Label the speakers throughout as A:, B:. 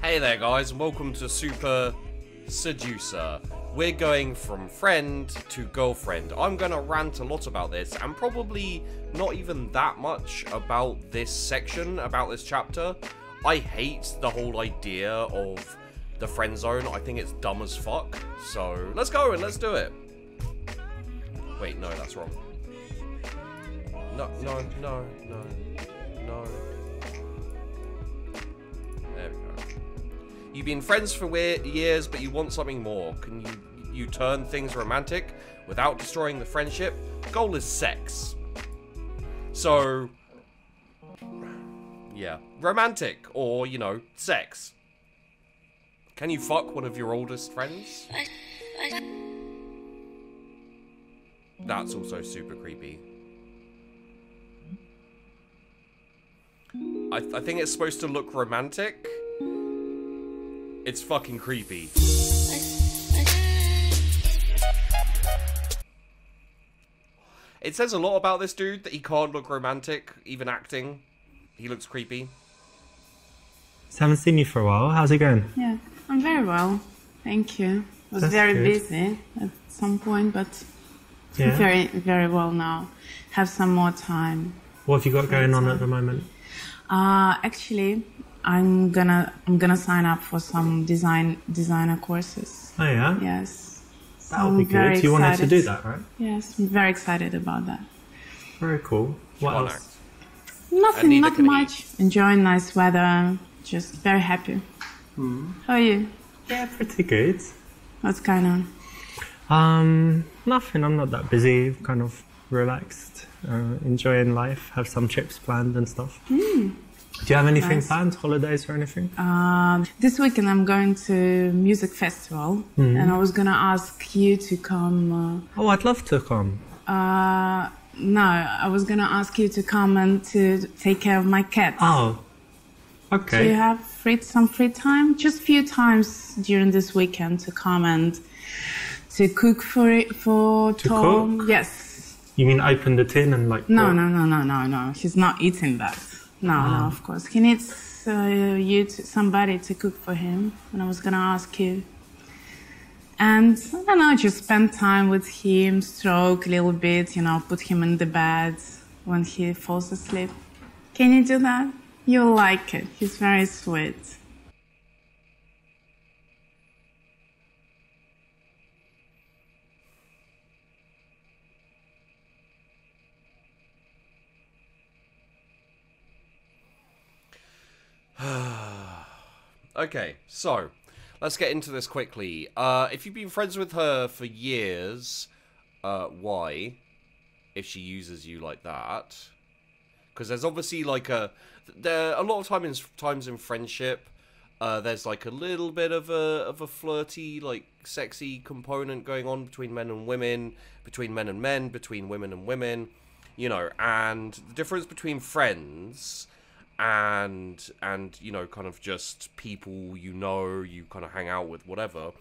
A: Hey there guys, and welcome to Super Seducer. We're going from friend to girlfriend. I'm going to rant a lot about this, and probably not even that much about this section, about this chapter. I hate the whole idea of the friend zone. I think it's dumb as fuck. So, let's go and let's do it. Wait, no, that's wrong. No. There we go. You've been friends for years, but you want something more. Can you turn things romantic without destroying the friendship? Goal is sex. So, yeah. Romantic, or, you know, sex. Can you fuck one of your oldest friends? That's also super creepy. I think it's supposed to look romantic. It's fucking creepy. It says a lot about this dude that he can't look romantic, even acting. He looks creepy.
B: Haven't seen you for a while. How's it going?
C: Yeah, I'm very well. Thank you. I was very busy at some point, but
B: yeah.
C: very well now. Have some more time.
B: What have you got going on at the moment?
C: Actually, I'm gonna sign up for some designer courses.
B: Oh yeah?
C: Yes.
B: That'll be good. You wanted to do that, right?
C: Yes, I'm very excited about that.
B: Very cool. What else?
C: Nothing, not much. Enjoying nice weather. Just very happy. How are you?
B: Yeah, pretty good.
C: What's going on?
B: Nothing. I'm not that busy. Kind of relaxed. Enjoying life. Have some trips planned and stuff. Do you have anything planned? Holidays or anything?
C: This weekend I'm going to music festival, and I was gonna ask you to come.
B: Oh, I'd love to come.
C: No, I was gonna ask you to come and to take care of my cat.
B: Oh, okay.
C: Do you have some free time? Just a few times during this weekend to come and to cook for Tom.
B: Cook?
C: Yes.
B: You mean open the tin and like?
C: No. He's not eating that. No, of course. He needs somebody to cook for him. And I was gonna ask you. And I don't know, just spend time with him, stroke a little bit, you know, put him in the bed when he falls asleep. Can you do that? You'll like it. He's very sweet.
A: Okay, so let's get into this quickly. If you've been friends with her for years, why? If she uses you like that? Because there's obviously like a lot of times in friendship, there's like a little bit of a flirty, like sexy component going on between men and women, between men and men, between women and women, you know. And the difference between friends and you know, kind of just people you kind of hang out with, whatever,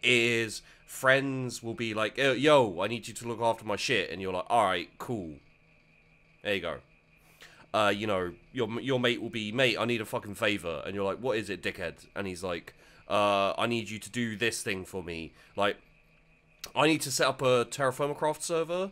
A: is friends will be like, yo, I need you to look after my shit, and you're like, alright, cool, there you go. You know, your mate will be, mate, I need a fucking favour, and you're like, what is it, dickhead? And he's like, I need you to do this thing for me, like, I need to set up a Terraformacraft server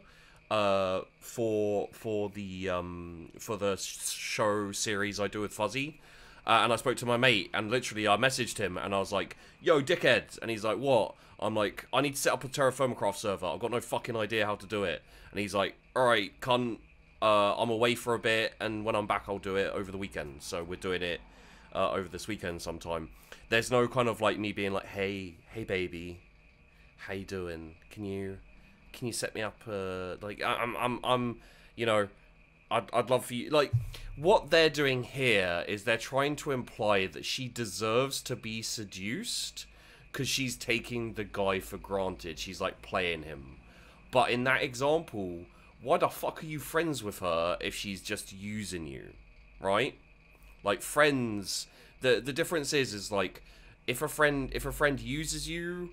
A: for the show series I do with Fuzzy, and I spoke to my mate, and literally I messaged him, and I was like, yo, dickhead, and he's like, what? I'm like, I need to set up a Terraformacraft server, I've got no fucking idea how to do it, and he's like, alright, cunt, I'm away for a bit, and when I'm back I'll do it over the weekend, so we're doing it over this weekend sometime. There's no kind of like me being like, hey baby, how you doing, can you set me up, like, I'm you know, I'd love for you, like, what they're doing here is they're trying to imply that she deserves to be seduced, because she's taking the guy for granted, she's, like, playing him. But in that example, why the fuck are you friends with her if she's just using you, right? Like, friends, the difference is, like, if a friend uses you,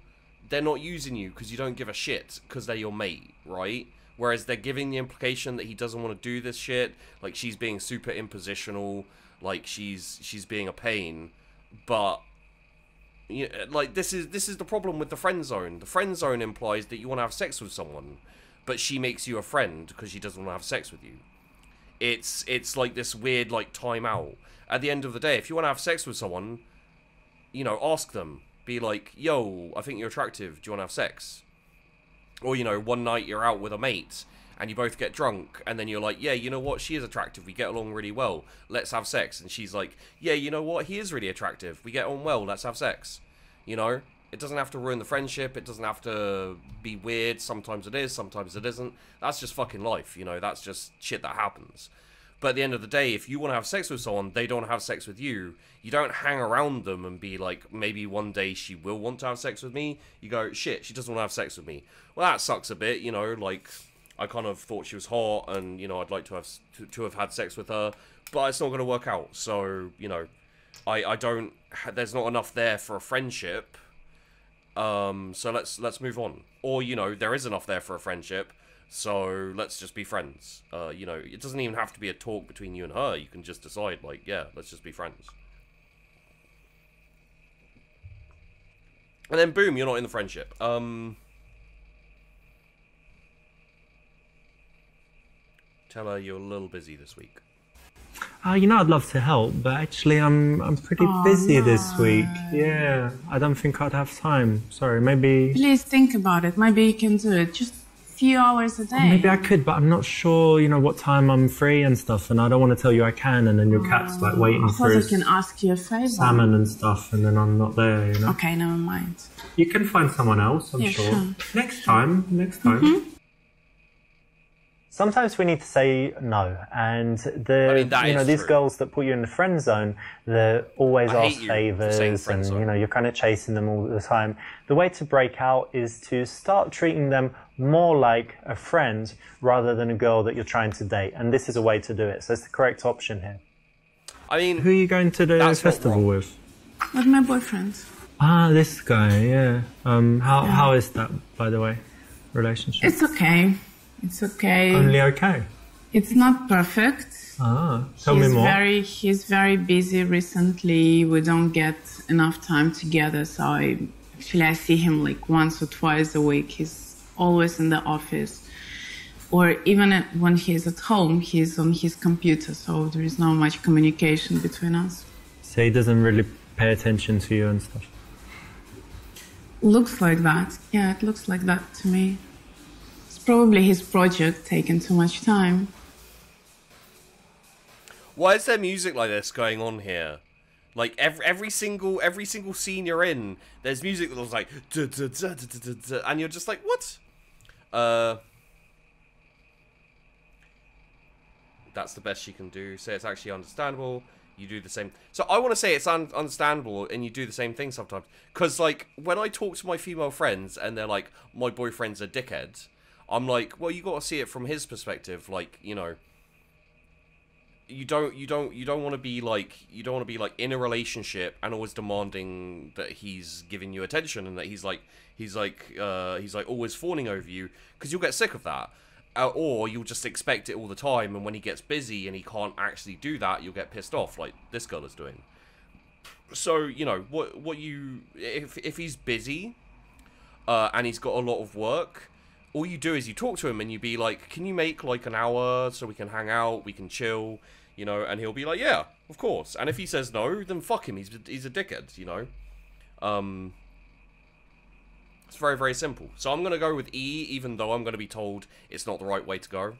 A: they're not using you because you don't give a shit because they're your mate, right? Whereas they're giving the implication that he doesn't want to do this shit, like she's being super impositional, like she's being a pain, but Like, this is the problem with the friend zone. The friend zone implies that you want to have sex with someone, but she makes you a friend because she doesn't want to have sex with you. It's like this weird, like, timeout. At the end of the day, if you want to have sex with someone, you know, ask them. Be like, yo, I think you're attractive. Do you want to have sex? Or, you know, one night you're out with a mate and you both get drunk, and then you're like, yeah, you know what, she is attractive, we get along really well, let's have sex. And she's like, yeah, you know what, he is really attractive, we get on well, let's have sex. You know, it doesn't have to ruin the friendship, it doesn't have to be weird. Sometimes it is, sometimes it isn't. That's just fucking life, you know, that's just shit that happens. But at the end of the day, if you want to have sex with someone, they don't have sex with you, you don't hang around them and be like, maybe one day she will want to have sex with me. You go, shit, she doesn't want to have sex with me. Well, that sucks a bit, you know, like, I kind of thought she was hot, and, you know, I'd like to have had sex with her, but it's not going to work out. So, you know, I don't. There's not enough there for a friendship. So let's move on. Or, you know, there is enough there for a friendship. So let's just be friends. You know, it doesn't even have to be a talk between you and her. You can just decide, like, yeah, let's just be friends. And then boom, you're not in the friendship. Tell her you're a little busy this week.
B: You know, I'd love to help, but actually I'm pretty busy this week. Yeah, I don't think I'd have time. Sorry, maybe...
C: Please think about it. Maybe you can do it. Just a few hours a day.
B: Maybe I could, but I'm not sure, you know, what time I'm free and stuff, and I don't want to tell you I can, and then your cat's, like, waiting for his
C: I can ask you a favor.
B: salmon and stuff, and then I'm not there, you know?
C: Okay, never mind.
B: You can find someone else, I'm sure. Next time. Mm-hmm. Sometimes we need to say no, and these girls that put you in the friend zone, they always ask favors, and you know, you're kind of chasing them all the time. The way to break out is to start treating them more like a friend rather than a girl that you're trying to date, and this is a way to do it. So it's the correct option here.
A: I mean,
B: who are you going to the festival with?
C: With my boyfriend.
B: Ah, this guy, yeah. How is that, by the way, relationship?
C: It's okay. It's okay.
B: Only okay?
C: It's not perfect.
B: Tell me more.
C: He's very busy recently. We don't get enough time together. So I see him like once or twice a week. He's always in the office. Or even when he's at home, he's on his computer. So there is not much communication between us.
B: So he doesn't really pay attention to you and stuff?
C: Looks like that. Yeah, it looks like that to me. Probably his project taking too much time.
A: Why is there music like this going on here? Like every single scene you're in, there's music that was like duh, duh, duh, duh, duh, duh, duh, and you're just like, what? That's the best she can do. Say it's actually understandable. You do the same. So I want to say it's understandable, and you do the same thing sometimes. Because like when I talk to my female friends and they're like, my boyfriend's a dickhead, I'm like, well, you got to see it from his perspective. Like, you know, you don't want to be like, in a relationship and always demanding that he's giving you attention and that he's always fawning over you, because you'll get sick of that. Or you'll just expect it all the time, and when he gets busy and he can't actually do that, you'll get pissed off, like this girl is doing. So, you know, if he's busy and he's got a lot of work, all you do is you talk to him and you be like, can you make like an hour so we can hang out, we can chill, you know? And he'll be like, yeah, of course. And if he says no, then fuck him, he's a dickhead, you know? It's very, very simple. So I'm going to go with E, even though I'm going to be told it's not the right way to go.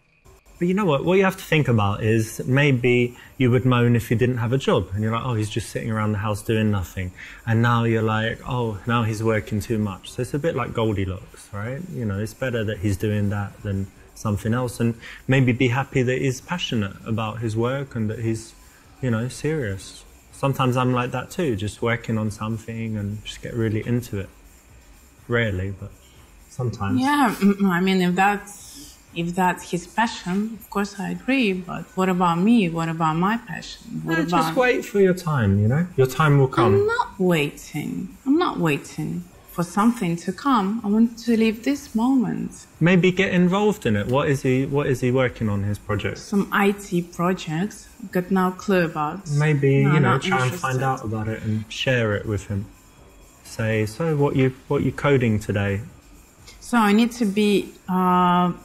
B: But you know what you have to think about is maybe you would moan if you didn't have a job. And you're like, oh, he's just sitting around the house doing nothing. And now you're like, oh, now he's working too much. So it's a bit like Goldilocks, right? You know, it's better that he's doing that than something else. And maybe be happy that he's passionate about his work and that he's, you know, serious. Sometimes I'm like that too, just working on something and just get really into it. Rarely, but sometimes.
C: Yeah, I mean, if that's his passion, of course I agree. But what about me? What about my passion?
B: Just wait for your time, you know? Your time will come.
C: I'm not waiting for something to come. I want to live this moment.
B: Maybe get involved in it. What is he working on, his project? Some
C: IT projects. Got no clue about.
B: Maybe, try and find out about it and share it with him. Say, so what you coding today?
C: So I need to be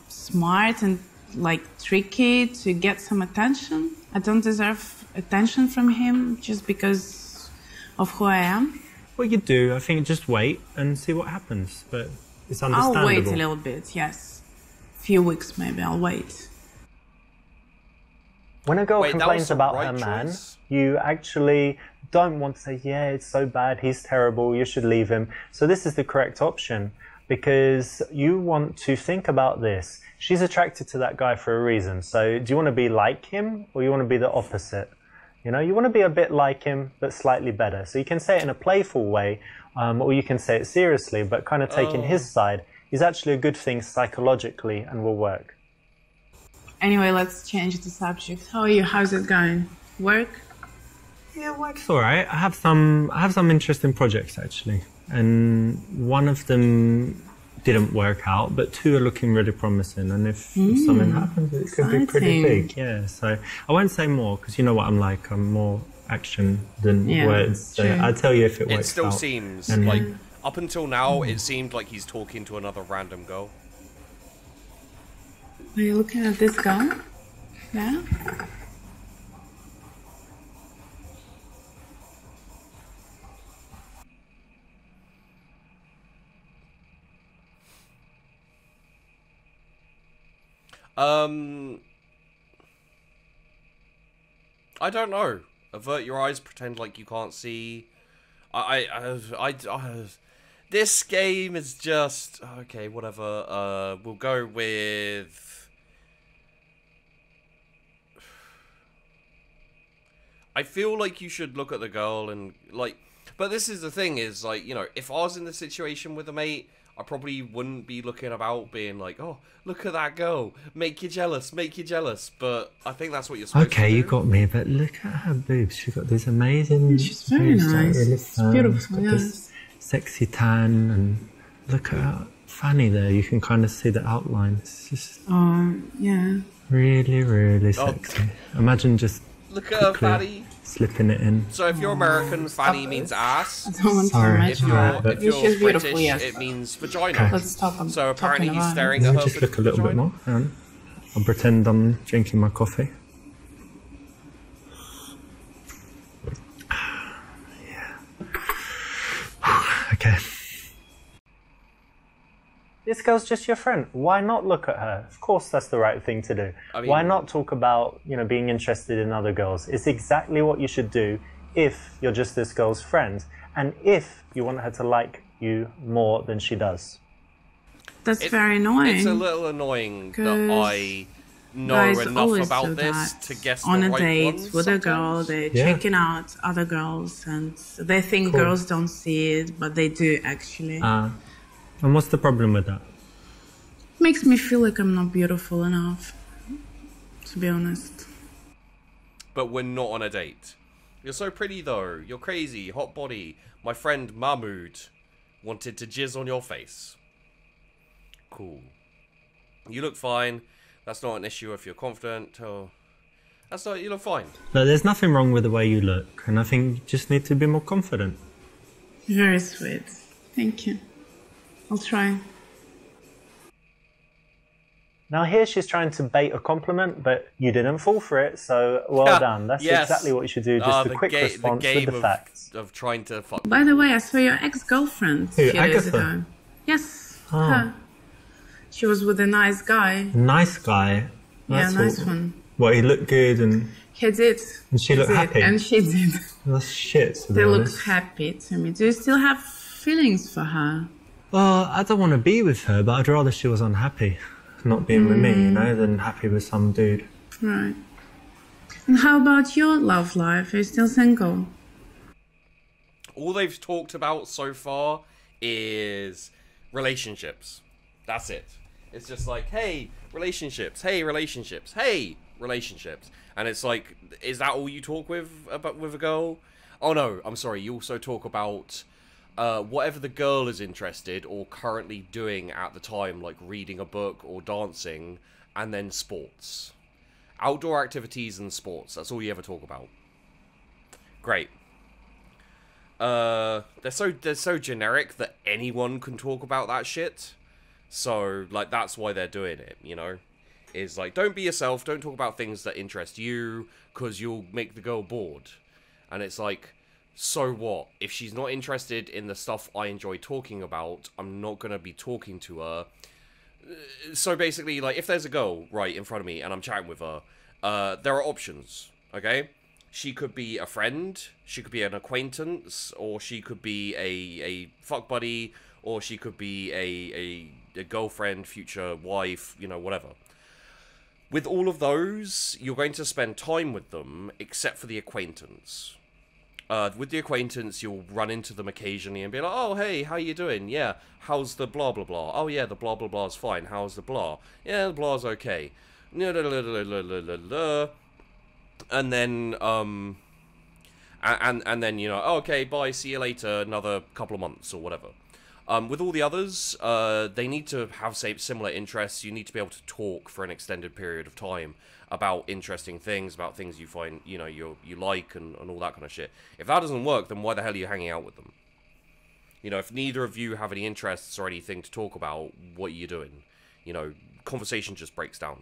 C: smart and like tricky to get some attention. I don't deserve attention from him just because of who I am.
B: Well, you do. I think just wait and see what happens. But it's understandable.
C: I'll wait a little bit, yes. A few weeks maybe, I'll wait.
B: When a girl
A: Wait,
B: complains about
A: right
B: her man,
A: choice?
B: you actually don't want to say, yeah, it's so bad, he's terrible, you should leave him. So this is the correct option, because you want to think about this. She's attracted to that guy for a reason. So do you want to be like him, or you want to be the opposite? You know, you want to be a bit like him, but slightly better. So you can say it in a playful way, or you can say it seriously, but kind of taking his side is actually a good thing psychologically and will work.
C: Anyway, let's change the subject. How are you? How's it going? Work?
B: Yeah, work's all right. I have some interesting projects actually, and one of them didn't work out, but two are looking really promising. And if something happens, it could be pretty big. Yeah. So I won't say more because you know what I'm like. I'm more action than words. So I'll tell you if it works.
A: It still
B: out.
A: seems
B: And
A: like up until now, it seemed like he's talking to another random girl.
C: Are you looking at this guy? Yeah?
A: I don't know. Avert your eyes, pretend like you can't see. This game is just okay. Whatever. We'll go with. I feel like you should look at the girl and like. But this is the thing: is like you know, if I was in the situation with a mate, I probably wouldn't be looking about being like, oh, look at that girl, make you jealous, make you jealous. But I think that's what you're supposed to do.
B: Okay, you got me, but look at her boobs. She's got these amazing.
C: She's very nice. It's beautiful,
B: this sexy tan, and look at her fanny there. You can kind of see the outline. It's just
C: yeah.
B: really, really sexy. Imagine just
A: look at her fatty.
B: Slipping it in.
A: So if you're American, fanny means ass.
C: I don't want to imagine that.
A: If you're
C: She's
A: British,
C: beautiful, yes.
A: it means vagina.
B: Okay.
C: Let's stop on
A: So apparently
C: talking
A: he's
C: about
A: staring
C: it.
A: at
B: Let
A: her
B: me just look a little bit more. Hang on. I'll pretend I'm drinking my coffee. Yeah. Okay. This girl's just your friend. Why not look at her? Of course that's the right thing to do.
A: I mean,
B: why not talk about, you know, being interested in other girls? It's exactly what you should do if you're just this girl's friend and if you want her to like you more than she does.
C: That's very annoying.
A: It's a little annoying that I know
C: guys
A: enough
C: always
A: about
C: do
A: this
C: that.
A: to guess
C: on
A: the
C: a
A: right
C: date
A: ones
C: with a girl,
A: sometimes.
C: they're
B: Yeah.
C: checking out other girls and they think
B: Cool.
C: girls don't see it, but they do actually.
B: And what's the problem with that?
C: Makes me feel like I'm not beautiful enough, to be honest.
A: But we're not on a date. You're so pretty though. You're crazy, hot body. My friend Mahmood wanted to jizz on your face. Cool. You look fine. That's not an issue if you're confident. Or that's not. You look fine.
B: But there's nothing wrong with the way you look, and I think you just need to be more confident.
C: Very sweet. Thank you. I'll try.
B: Now here she's trying to bait a compliment, but you didn't fall for it, so well done. That's
A: Yes.
B: exactly what you should do, just a quick response with the facts.
A: of trying to fuck.
C: By the way, I saw your ex-girlfriend a
B: Who,
C: few days
B: Agatha?
C: ago. Yes, her. She was with a nice guy.
B: Nice guy. That's
C: nice one.
B: What, he looked good and
C: He did.
B: she
C: He
B: looked
C: did,
B: happy?
C: and she did.
B: That's shit, to be
C: They looked
B: honest.
C: happy to me. Do you still have feelings for her?
B: Well, I don't want to be with her, but I'd rather she was unhappy not being with me, you know, than happy with some dude.
C: Right. And how about your love life? Are you still single?
A: All they've talked about so far is relationships. That's it. It's just like, hey, relationships, hey, relationships, hey, relationships. And it's like, is that all you talk with a girl? Oh no, I'm sorry, you also talk about whatever the girl is interested or currently doing at the time, like reading a book or dancing, and then sports. Outdoor activities and sports, that's all you ever talk about. Great. they're so generic that anyone can talk about that shit. So like that's why they're doing it, you know. Is like, don't be yourself, don't talk about things that interest you, because you'll make the girl bored. And it's like, so what? If she's not interested in the stuff I enjoy talking about, I'm not gonna be talking to her. So basically, like, if there's a girl right in front of me and I'm chatting with her, there are options, okay? She could be a friend, she could be an acquaintance, or she could be a fuck buddy, or she could be a girlfriend, future wife, you know, whatever. With all of those, you're going to spend time with them, except for the acquaintance. With the acquaintance, you'll run into them occasionally and be like, oh, hey, how you doing? Yeah, how's the blah, blah, blah? Oh, yeah, the blah, blah, blah's fine. How's the blah? Yeah, the blah's okay. And then, and then, you know, oh, okay, bye, see you later, another couple of months or whatever. With all the others, they need to have similar interests. You need to be able to talk for an extended period of time about interesting things, about things you find, you know, you like and all that kind of shit. If that doesn't work, then why the hell are you hanging out with them? You know, if neither of you have any interests or anything to talk about, what are you doing? You know, conversation just breaks down.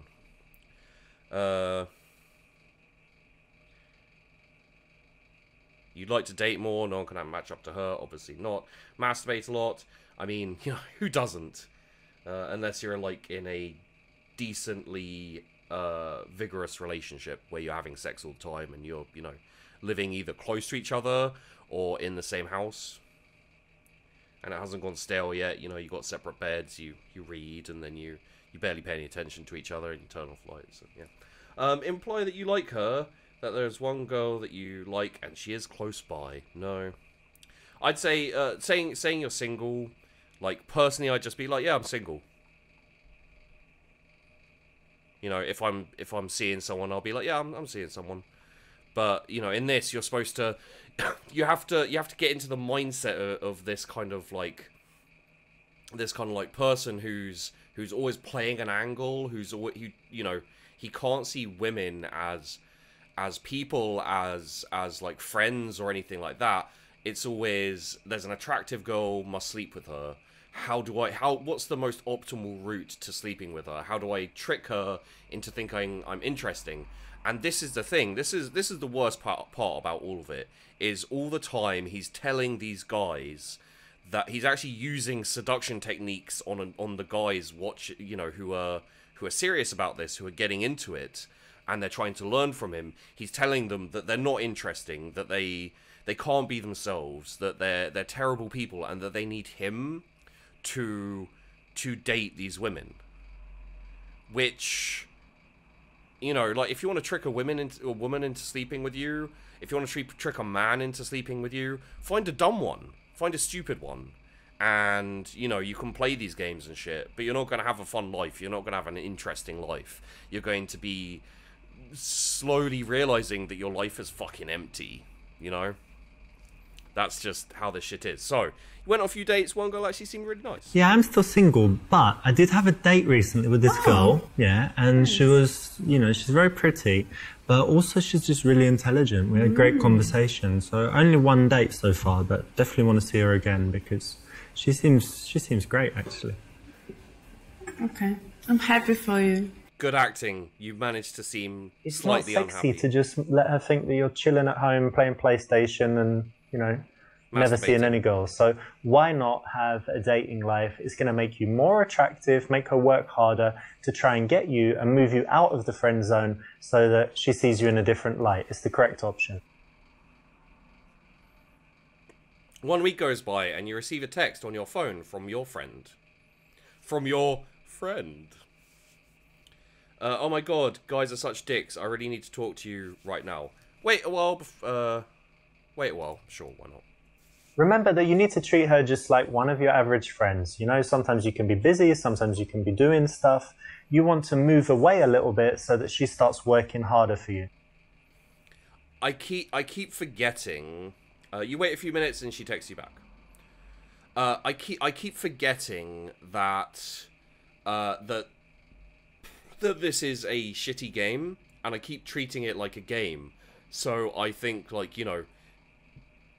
A: You'd like to date more, no one can match up to her, obviously not. Masturbate a lot, I mean, you know, who doesn't? Unless you're, like, in a decently vigorous relationship where you're having sex all the time and you're, you know, living either close to each other or in the same house. And it hasn't gone stale yet, you know, you got separate beds, you read, and then you barely pay any attention to each other and you turn off lights, so, yeah. Imply that you like her, that there's one girl that you like and she is close by. No. I'd say, saying you're single, like, personally I'd just be like, yeah, I'm single. You know, if I'm seeing someone, I'll be like, yeah, I'm seeing someone. But, you know, in this, you're supposed to, you have to get into the mindset of this kind of like person who's always playing an angle, who, you know, he can't see women as people, as like friends or anything like that. It's always, there's an attractive girl, must sleep with her. What's the most optimal route to sleeping with her? How do I trick her into thinking I'm interesting? And this is the thing, this is the worst part about all of it, is all the time he's telling these guys that he's actually using seduction techniques on the guys you know, who are serious about this, who are getting into it, and they're trying to learn from him. He's telling them that they're not interesting, that they can't be themselves, that they're terrible people, and that they need him to date these women. Which, you know, like, if you want to trick a woman into sleeping with you, if you want to trick a man into sleeping with you, find a dumb one, find a stupid one, and, you know, you can play these games and shit, but you're not going to have a fun life, you're not going to have an interesting life. You're going to be slowly realizing that your life is fucking empty, you know? That's just how this shit is. So, you went on a few dates, one girl actually seemed really nice.
B: Yeah, I'm still single, but I did have a date recently with this girl, yeah, and she was, you know, she's very pretty, but also she's just really intelligent. We had a great conversation, so only one date so far, but definitely want to see her again because she seems great, actually.
C: Okay, I'm happy for you.
A: Good acting. You've managed to seem slightly unhappy.
B: It's not sexy to just let her think that you're chilling at home playing PlayStation and, you know, never seeing any girls. So why not have a dating life? It's going to make you more attractive, make her work harder to try and get you and move you out of the friend zone so that she sees you in a different light. It's the correct option.
A: 1 week goes by and you receive a text on your phone from your friend. From your friend. Oh my god, guys are such dicks. I really need to talk to you right now. Wait a while. Wait a while. Sure, why not?
B: Remember that you need to treat her just like one of your average friends. You know, sometimes you can be busy, sometimes you can be doing stuff. You want to move away a little bit so that she starts working harder for you.
A: I keep forgetting. You wait a few minutes and she texts you back. I keep forgetting that that this is a shitty game, and I keep treating it like a game. So I think, like, you know,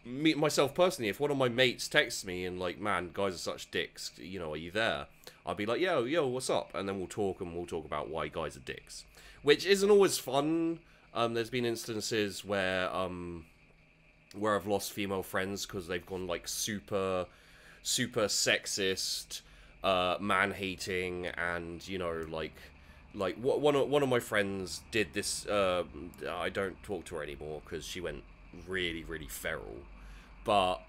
A: me myself personally, if one of my mates texts me and like, man, guys are such dicks, you know, are you there? I'll be like, yo, what's up? And then we'll talk about why guys are dicks, which isn't always fun. There's been instances where I've lost female friends because they've gone like super sexist, man-hating, and you know, like one of my friends did this. I don't talk to her anymore because she went really feral. But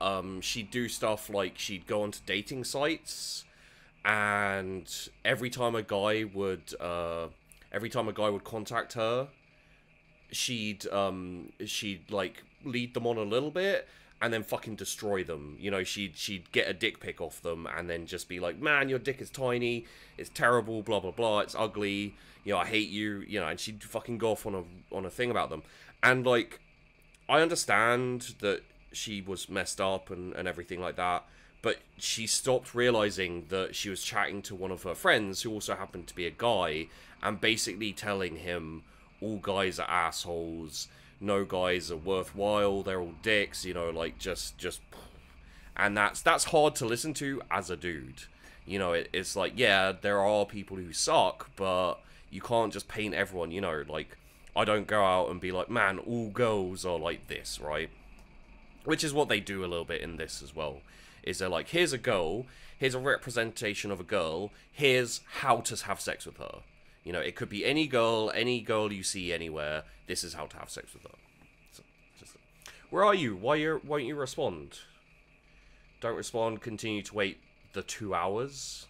A: she'd do stuff like she'd go onto dating sites, and every time a guy would contact her, she'd like lead them on a little bit and then fucking destroy them. You know, she'd get a dick pic off them and then just be like, man, your dick is tiny, it's terrible, blah blah blah, it's ugly, you know, I hate you, you know, and she'd fucking go off on a thing about them. And like, I understand that she was messed up and everything like that, but she stopped realizing that she was chatting to one of her friends who also happened to be a guy and basically telling him all guys are assholes, no guys are worthwhile, they're all dicks, you know, like just and that's hard to listen to as a dude. You know, it's like, yeah, there are people who suck, but you can't just paint everyone, you know, like, I don't go out and be like, man, all girls are like this, right? Which is what they do a little bit in this as well. Is they're like, here's a girl, here's a representation of a girl, here's how to have sex with her. You know, it could be any girl you see anywhere, this is how to have sex with her. So, where are you? Why won't you respond? Don't respond, continue to wait the 2 hours.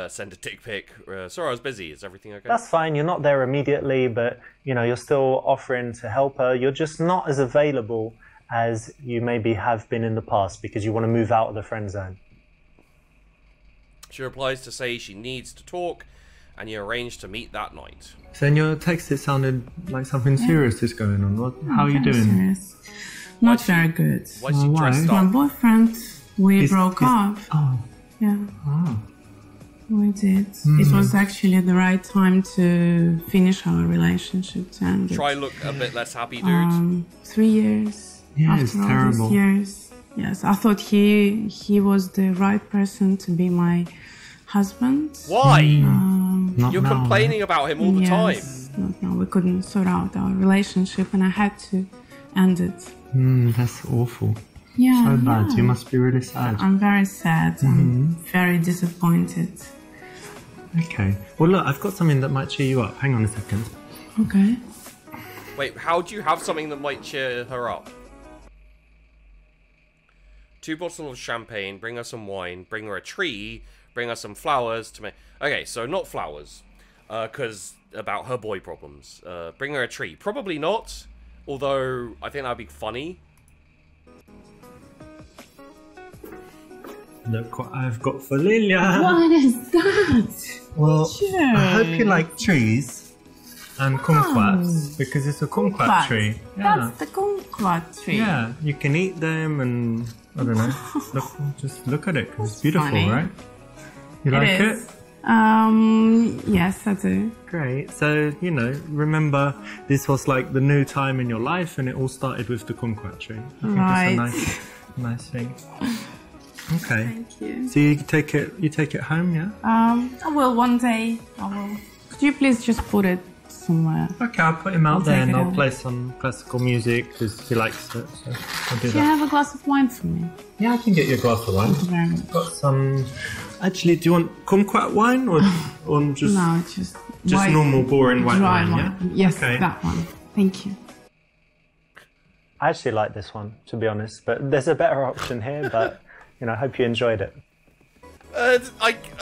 A: Send a dick pic. Sorry, I was busy. Is everything okay?
B: That's fine. You're not there immediately, but you know, you're still offering to help her. You're just not as available as you maybe have been in the past because you want to move out of the friend zone.
A: She replies to say she needs to talk, and you arrange to meet that night.
B: So in your text, it sounded like something serious is going on. How are you doing?
C: Serious. Not very good.
A: Why is she dressed up?
C: My boyfriend, we broke up.
B: Oh.
C: Yeah.
B: Oh.
C: We did. It was actually the right time to finish our relationship. And
A: try look a bit less happy, dude.
C: 3 years.
B: Yeah,
C: after
B: it's
C: all
B: terrible.
C: These years. Yes, I thought he was the right person to be my husband.
A: Why?
B: Not
A: You're
B: now,
A: complaining about him all the time.
C: Not now. We couldn't sort out our relationship, and I had to end it.
B: That's awful.
C: Yeah.
B: So bad.
C: Yeah.
B: You must be really sad.
C: I'm very sad. I'm very disappointed.
B: Okay. Well, look, I've got something that might cheer you up. Hang on a second.
C: Okay.
A: Wait, how do you have something that might cheer her up? 2 bottles of champagne, bring her some wine, bring her a tree, bring her some flowers to make... Okay, so not flowers, because about her boy problems. Bring her a tree. Probably not, although I think that'd be funny.
B: Look what I've got for Lilia.
C: What is that?
B: Well,
C: Sure.
B: I hope you like trees and kumquats because it's a kumquat tree. Yeah.
C: That's the kumquat tree.
B: Yeah, you can eat them and I don't know. Just look at it 'cause it's beautiful,
C: funny.
B: right? You like it?
C: Yes, I do.
B: Great. So, you know, remember this was like the new time in your life and it all started with the kumquat tree. I think
C: Right.
B: it's a nice thing. Okay.
C: Thank you.
B: So you take it home, yeah?
C: I will one day. I will. Could you please just put it somewhere?
B: Okay, I'll put him out
C: I'll
B: there
C: take
B: and
C: it
B: I'll
C: home.
B: play some classical music because he likes it. So I'll do
C: Do you
B: that.
C: have a glass of wine for me?
B: Yeah, I can get you a glass of wine.
C: Thank you very much.
B: Got some. Actually, do you want kumquat wine or just
C: No, just white,
B: normal boring white
C: dry
B: wine?
C: wine.
B: Yeah.
C: Yes,
B: Okay.
C: that one. Thank you.
B: I actually like this one, to be honest, but there's a better option here. But you know, I hope you enjoyed it.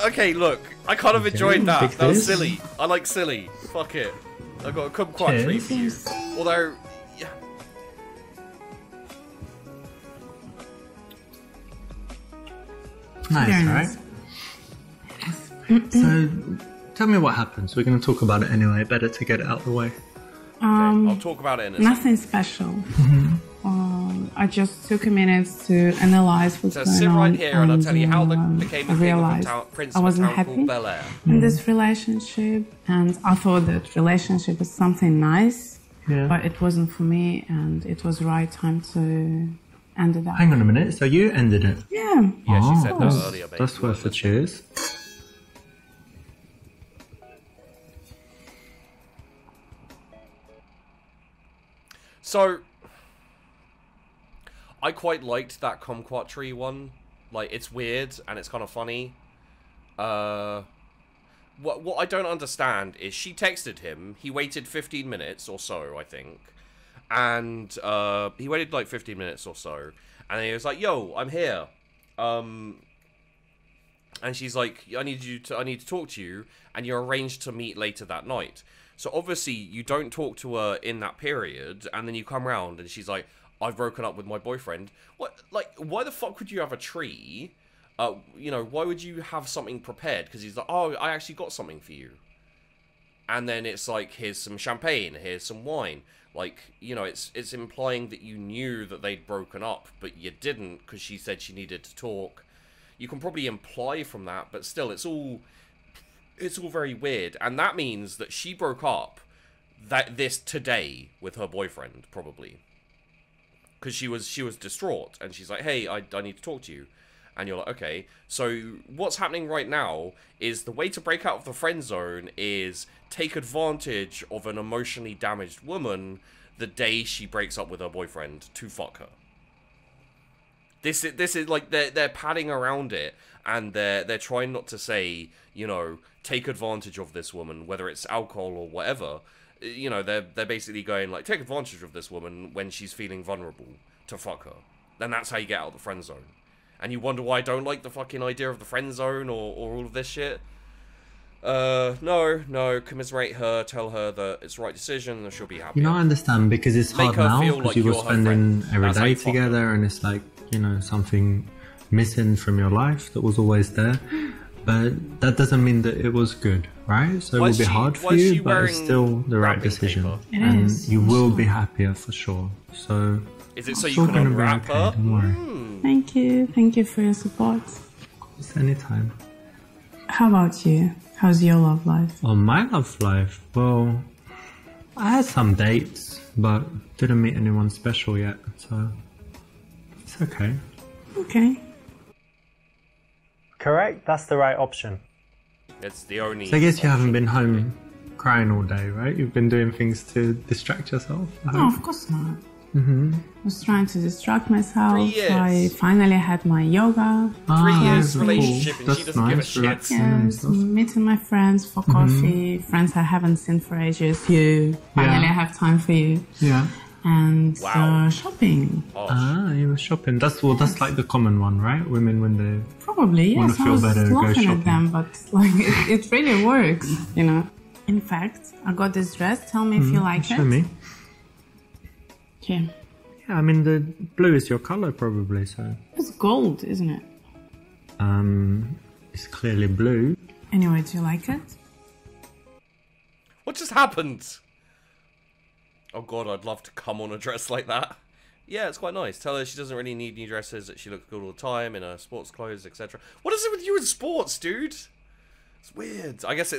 A: Okay, look, I kind of enjoyed that.
B: big
A: That was
B: fizz.
A: silly. I like silly. Fuck it. I got a kumquat tree for you. Although, yeah.
B: Nice,
C: Very
B: right?
C: nice.
B: So, tell me what happens. We're going to talk about it anyway. Better to get it out of the way.
A: Okay, I'll talk about it in a second.
C: Nothing special. I just took a minute to analyze what's
A: So
C: going
A: sit
C: on.
A: right here and I'll tell you how became
C: I
A: the king of
C: realized
A: a prince
C: I
A: of a
C: wasn't
A: town
C: happy
A: called Bel Air.
C: in this relationship, and I thought that relationship was something nice,
B: Yeah.
C: But it wasn't for me, and it was the right time to end it up.
B: Hang on a minute, so you ended it?
C: Yeah.
A: Yeah, she said that
B: that's,
A: earlier, babe.
B: that's worth a cheers.
A: So, I quite liked that Kumquattree one. Like, it's weird and it's kind of funny. What I don't understand is she texted him. He waited 15 minutes or so, I think. And he waited like 15 minutes or so. And he was like, yo, I'm here. And she's like, I need to talk to you. And you're arranged to meet later that night. So obviously you don't talk to her in that period. And then you come round and she's like, I've broken up with my boyfriend. What? Like, why the fuck would you have a tree? You know, why would you have something prepared? Because he's like, oh, I actually got something for you. And then it's like, here's some champagne, here's some wine. Like, you know, it's implying that you knew that they'd broken up, but you didn't because she said she needed to talk. You can probably imply from that, but still, it's all very weird. And that means that she broke up today with her boyfriend, probably. Because she was distraught, and she's like, hey, I need to talk to you. And you're like, okay. So what's happening right now is the way to break out of the friend zone is take advantage of an emotionally damaged woman the day she breaks up with her boyfriend to fuck her. This is like they're padding around it, and they're trying not to say, you know, take advantage of this woman, whether it's alcohol or whatever. You know, they're basically going like, take advantage of this woman when she's feeling vulnerable to fuck her. Then that's how you get out of the friend zone. And you wonder why I don't like the fucking idea of the friend zone or all of this shit. No, commiserate her, tell her that it's the right decision and she'll be happy.
B: You know, I understand, because it's
A: Make
B: hard
A: her
B: now,
A: feel
B: because
A: like
B: you were
A: you're her
B: spending
A: friend.
B: every
A: That's how
B: day
A: you fuck her.
B: together, and it's like, you know, something missing from your life that was always there. But that doesn't mean that it was good, right? So it will be hard for you, but it's still the right decision.
A: paper?
B: And you will be happier for sure. So
A: Is it so
B: it's
A: you
B: all
A: can
B: gonna be
A: unwrap
B: okay,
A: her?
B: don't worry.
C: Thank you for your support.
B: It's anytime.
C: How about you? How's your love life?
B: On my love life, well, I had some dates, but didn't meet anyone special yet, so it's okay.
C: Okay.
B: Correct, that's the right option.
A: It's the only.
B: So I guess you haven't
A: option.
B: been home crying all day, right? You've been doing things to distract yourself. I
C: No,
B: hope.
C: of course not. I was trying to distract myself.
A: 3 years.
C: I finally had my yoga.
A: 3 years
B: cool.
A: relationship and she
B: That's
A: doesn't give a
B: nice,
A: shit.
B: relaxing and
C: Yes,
B: stuff.
C: meeting my friends for coffee. Friends I haven't seen for ages. You. Finally I have time for you.
B: Yeah.
C: And
A: Wow.
C: shopping.
B: Ah, you were shopping. That's like the common one, right? Women when they
C: Probably,
B: Wanna
C: yes. I
B: feel
C: was
B: better, go
C: laughing
B: shopping.
C: at them, but like it really works, you know. In fact, I got this dress. Tell me if you like
B: show
C: it.
B: me.
C: Here.
B: Yeah, I mean the blue is your color probably, so
C: It's gold, isn't it?
B: it's clearly blue.
C: Anyway, do you like it?
A: What just happened? Oh god, I'd love to come on a dress like that. Yeah, it's quite nice. Tell her she doesn't really need new dresses, that she looks good all the time in her sports clothes, etc. What is it with you and sports, dude? It's weird. I guess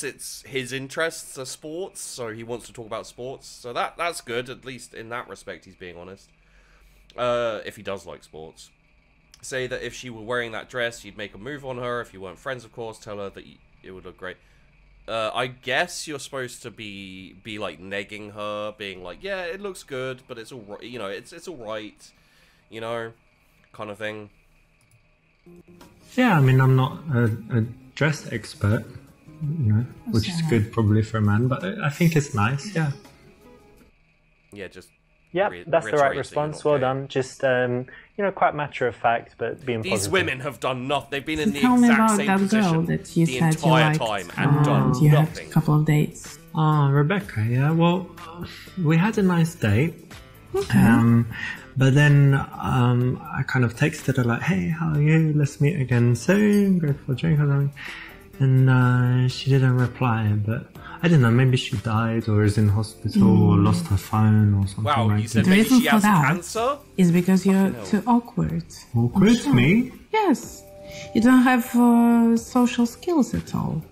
A: it's his interests are sports, so he wants to talk about sports. So that's good, at least in that respect he's being honest. If he does like sports. Say that if she were wearing that dress, you'd make a move on her. If you weren't friends, of course, tell her that it would look great. I guess you're supposed to be like negging her, being like, yeah, it looks good, but it's all right, you know, it's all right, you know, kind of thing.
B: Yeah, I mean I'm not a dress expert, you know, which is good probably for a man, but I think it's nice. Yeah.
A: Yeah, just
D: Yeah, that's the right
A: reiterate that
D: response.
A: you're
D: Well
A: not
D: done. Just, you know, quite matter of fact, but being
A: These
D: positive.
A: women have done nothing. They've been in the
C: Tell me
A: exact
C: about
A: same
C: that girl
A: position
C: that you
A: the
C: said you
A: entire
C: liked.
A: time and done
C: you had
A: nothing.
C: a couple of dates.
B: Oh, Rebecca, yeah. Well, we had a nice date.
C: Okay.
B: But then I kind of texted her like, hey, how are you? Let's meet again soon. Go for a drink or something. And she didn't reply. But I don't know, maybe she died or is in hospital or lost her phone or something
A: Wow,
B: like
A: you said
B: that.
C: The
A: maybe
C: reason
A: she
C: for
A: has
C: that
A: cancer?
C: is because you're
A: hell.
C: too awkward.
B: Awkward,
C: Sure.
B: me?
C: Yes. You don't have social skills at all.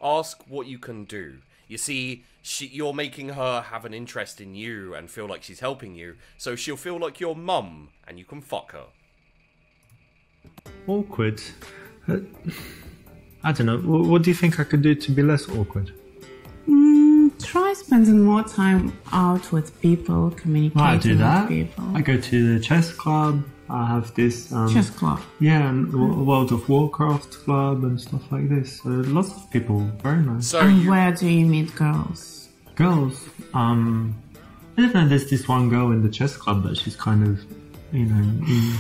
A: Ask what you can do. You see, you're making her have an interest in you and feel like she's helping you, so she'll feel like your mum, and you can fuck her.
B: Awkward. I don't know. What do you think I could do to be less awkward?
C: Try spending more time out with people, communicating
B: I do that.
C: with people.
B: I go to the chess club. I have this...
C: Chess club.
B: Yeah, and World of Warcraft club and stuff like this. So lots of people. Very nice.
A: So
C: And where do you meet girls?
B: Girls. I don't know. There's this one girl in the chess club that she's kind of, you know...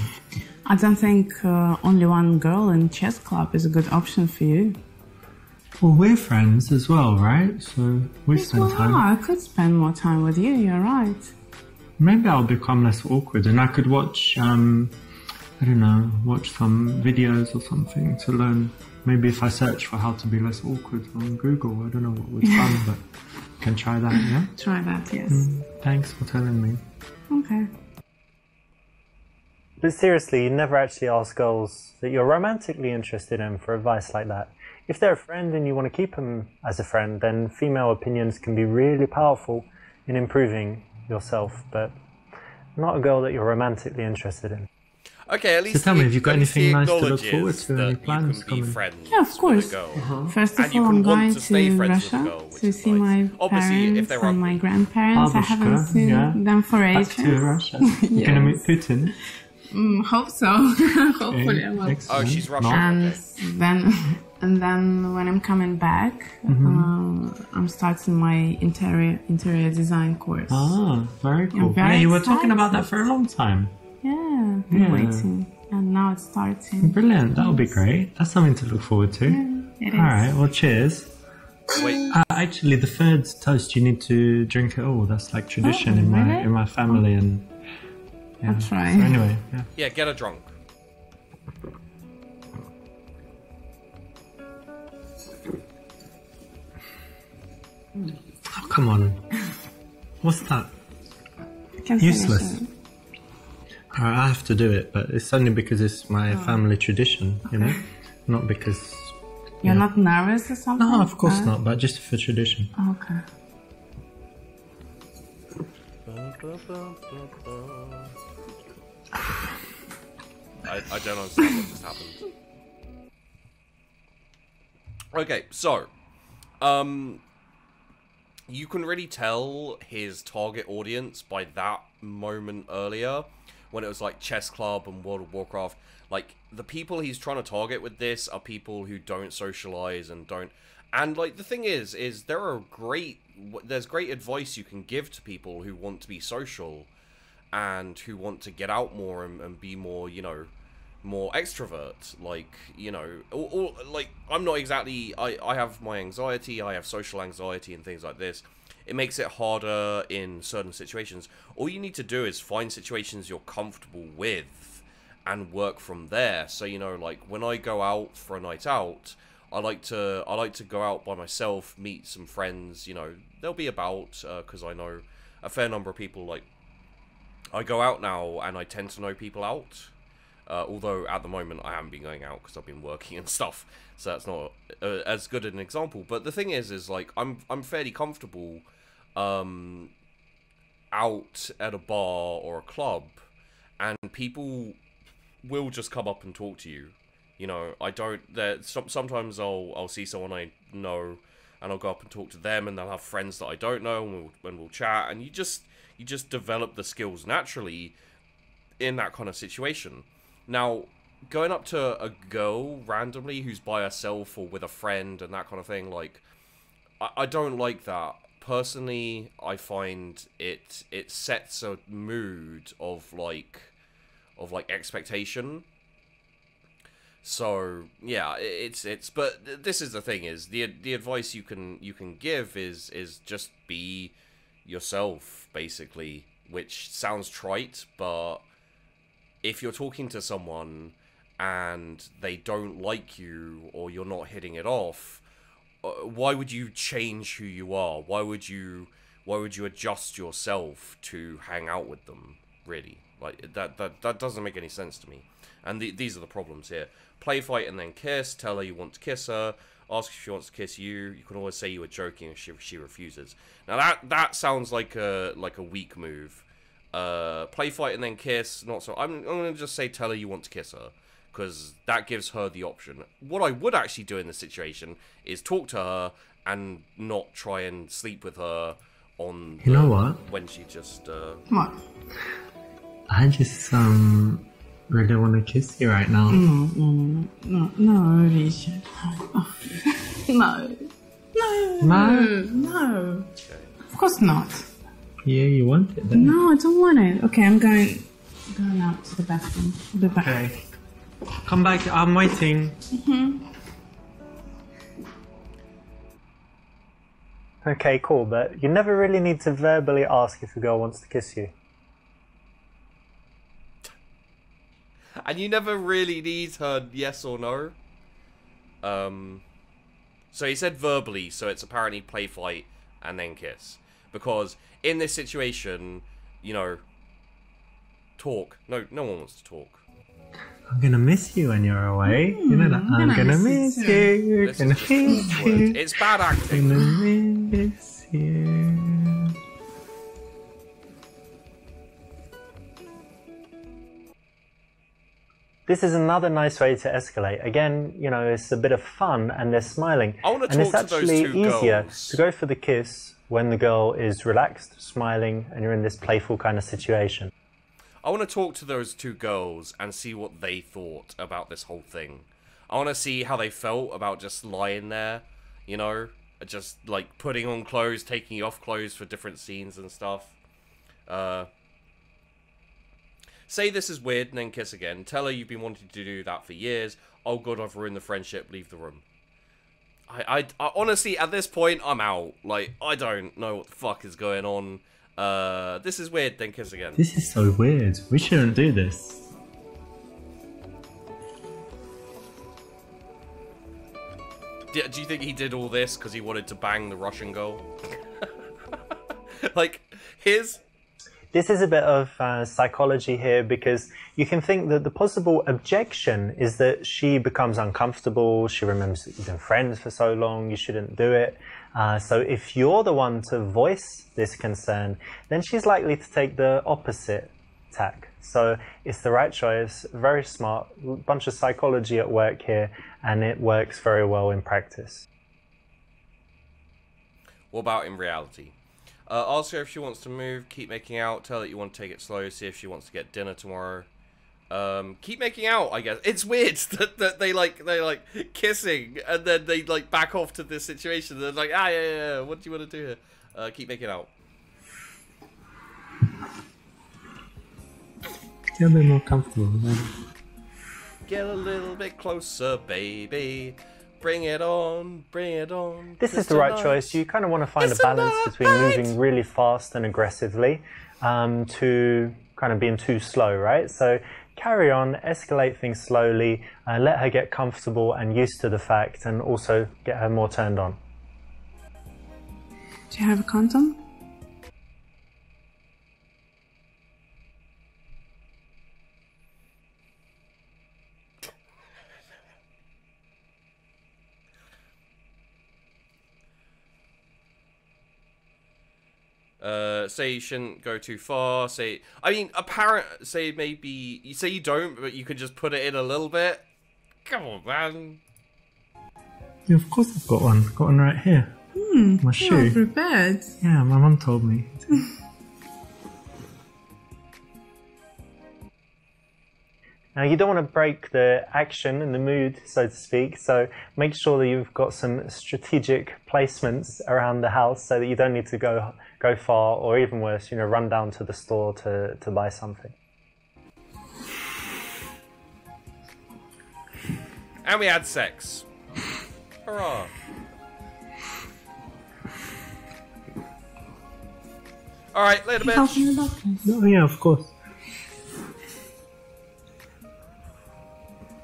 C: I don't think only one girl in chess club is a good option for you.
B: Well, we're friends as well, right? So we spend time.
C: I could spend more time with you, you're right.
B: Maybe I'll become less awkward and I could watch, I don't know, watch some videos or something to learn. Maybe if I search for how to be less awkward on Google, I don't know what would fun, but I can try that, yeah?
C: Try that, yes.
B: Thanks for telling me.
C: Okay.
D: But seriously, you never actually ask girls that you're romantically interested in for advice like that. If they're a friend and you want to keep them as a friend, then female opinions can be really powerful in improving yourself, but not a girl that you're romantically interested in.
A: Okay, at least
B: So tell me, have you got anything nice to look
A: acknowledges
B: forward to? Any
A: that
B: plans
A: you can be
B: coming?
A: friends
C: Yeah, of course.
A: with a girl.
C: First
A: And
C: of
A: you
C: all,
A: can
C: I'm
A: want
C: going
A: to stay
C: to
A: friends with a
C: Russia
A: girl, which
C: to
A: is
C: see
A: nice.
C: my
A: Obviously, if
C: parents
A: they're
C: and
A: ugly.
C: my grandparents. I haven't
B: Babushka,
C: seen
B: yeah.
C: them for
B: Back
C: ages.
B: to Russia. You're going to meet Putin?
C: Hope so. Hopefully I will.
B: Excellent.
A: Oh, she's Russian.
B: No.
C: And then when I'm coming back, I'm starting my interior design course.
B: Ah, very cool.
C: I'm very
B: Yeah, you were talking about that
C: excited.
B: for a long time.
C: Yeah, I'm
B: Yeah.
C: waiting, and now it's starting.
B: Brilliant. That'll be great. That's something to look forward to.
C: It
B: All right. Well, cheers.
A: Wait,
B: Actually, the third toast, you need to drink it all. That's like tradition in my
C: really?
B: in my family, and yeah.
C: I'll try.
B: So anyway, yeah.
A: yeah, get her drunk.
B: Oh, come on. What's that?
C: I can finish
B: Useless.
C: it.
B: I have to do it, but it's only because it's my family tradition, you know, not because.
C: You're not nervous or something?
B: No, of course not, but just for tradition.
C: Okay.
A: I don't understand what just happened. Okay, so, you can really tell his target audience by that moment earlier, when it was like Chess Club and World of Warcraft. Like, the people he's trying to target with this are people who don't socialize and don't... And, like, the thing is there's great advice you can give to people who want to be social and who want to get out more and be more, you know, more extrovert. Like, you know, or like, I'm not exactly... I have my anxiety, I have social anxiety and things like this. It makes it harder in certain situations. All you need to do is find situations you're comfortable with and work from there. So, you know, like, when I go out for a night out, I like to go out by myself, meet some friends, you know, they'll be about, because I know a fair number of people. Like, I go out now and I tend to know people out, although at the moment I haven't been going out because I've been working and stuff, so that's not as good an example. But the thing is like, I'm fairly comfortable out at a bar or a club, and people will just come up and talk to you. You know, I don't... Sometimes I'll see someone I know, and I'll go up and talk to them, and they'll have friends that I don't know, and we'll chat, and you just develop the skills naturally in that kind of situation. Now, going up to a girl randomly who's by herself or with a friend and that kind of thing, like, I don't like that. Personally, I find it sets a mood of expectation. So yeah, it's but this is the thing, is the advice you can give is just be yourself, basically, which sounds trite, but if you're talking to someone and they don't like you or you're not hitting it off, why would you change who you are? Why would you adjust yourself to hang out with them? Really, like that doesn't make any sense to me. And these are the problems here. Play fight and then kiss. Tell her you want to kiss her. Ask if she wants to kiss you. You can always say you were joking if she refuses. Now that sounds like a weak move. Play fight and then kiss. Not so. I'm gonna just say tell her you want to kiss her, because that gives her the option. What I would actually do in this situation is talk to her and not try and sleep with her on.
B: You know what?
A: When she just.
C: What?
B: I just really want to kiss you right now.
C: No, Richard. Oh. No.
A: Okay.
C: Of course not.
B: Yeah, you want it then.
C: No, I don't want it. Okay, I'm going out to the bathroom. I'll be back.
B: Okay. Come back, I'm waiting.
D: Okay, cool, but you never really need to verbally ask if a girl wants to kiss you.
A: And you never really need her yes or no. So he said verbally, so it's apparently play fight and then kiss. Because in this situation, you know, talk. No one wants to talk.
B: I'm gonna miss you when you're away. You know that. I'm gonna miss you.
A: This is just awkward. It's bad acting.
B: Gonna miss you.
D: This is another nice way to escalate. Again, you know, it's a bit of fun and they're smiling.
A: I want to
D: and
A: talk
D: it's
A: to those
D: actually
A: two
D: easier
A: girls.
D: to go for the kiss when the girl is relaxed, smiling, and you're in this playful kind of situation.
A: I want to talk to those two girls and see what they thought about this whole thing. I want to see how they felt about just lying there, you know, just like putting on clothes, taking off clothes for different scenes and stuff. Say this is weird and then kiss again. Tell her you've been wanting to do that for years. Oh god, I've ruined the friendship. Leave the room. I honestly, at this point, I'm out. Like, I don't know what the fuck is going on. This is weird, then kiss again.
B: This is so weird. We shouldn't do this.
A: Do you think he did all this because he wanted to bang the Russian girl? Like, here's...
D: This is a bit of psychology here, because you can think that the possible objection is that she becomes uncomfortable, she remembers that you've been friends for so long, you shouldn't do it. So if you're the one to voice this concern, then she's likely to take the opposite tack. So it's the right choice, very smart, bunch of psychology at work here, and it works very well in practice.
A: What about in reality? Ask her if she wants to move, keep making out, tell her that you want to take it slow, see if she wants to get dinner tomorrow. Keep making out, I guess. It's weird that they like kissing and then they like back off to this situation. They're like, yeah, what do you want to do here? Keep making out.
B: Get a bit more comfortable, man.
A: Get a little bit closer, baby. Bring it on, bring it on.
D: This is the right choice. You kind of want to find a balance between moving really fast and aggressively to kind of being too slow, right? So carry on, escalate things slowly, let her get comfortable and used to the fact, and also get her more turned on.
C: Do you have a condom?
A: Say you shouldn't go too far. Say, say maybe you say you don't, but you could just put it in a little bit. Come on, man.
B: Yeah, of course I've got one. Got one right here. My shoe.
C: You're prepared.
B: Yeah, my mum told me.
D: Now, you don't want to break the action and the mood, so to speak, so make sure that you've got some strategic placements around the house so that you don't need to go far, or even worse, run down to the store to buy something.
A: And we had sex. Hurrah. Alright, later, bitch.
B: Oh, yeah, of course.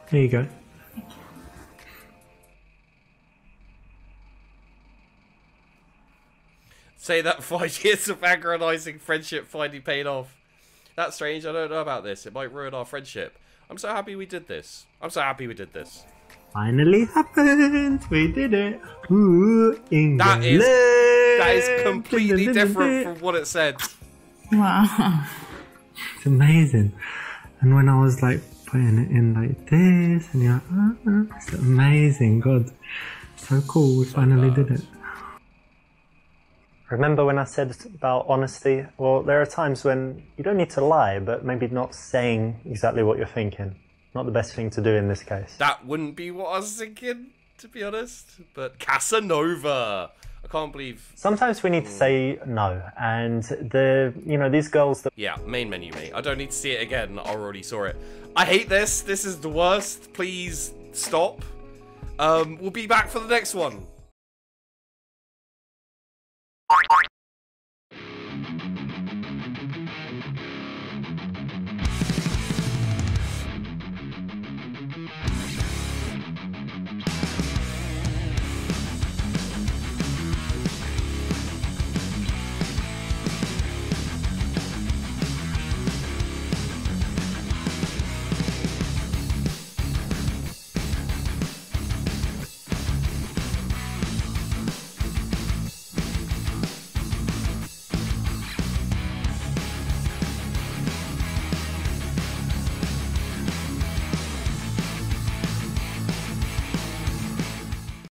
B: There you go.
A: Say that 5 years of agonizing friendship finally paid off. That's strange, I don't know about this. It might ruin our friendship. I'm so happy we did this. I'm so happy we did this.
B: Finally happened. We did it. Ooh, England.
A: That is completely different from what it said.
C: Wow.
B: It's amazing. And when I was like putting it in like this, and you're like, it's amazing. God, so cool. We finally did it.
D: Remember when I said about honesty? Well, there are times when you don't need to lie, but maybe not saying exactly what you're thinking. Not the best thing to do in this case.
A: That wouldn't be what I was thinking, to be honest. But Casanova. I can't believe...
D: Sometimes we need to say no, and these girls that...
A: Yeah, main menu, mate. I don't need to see it again. I already saw it. I hate this. This is the worst. Please stop. We'll be back for the next one.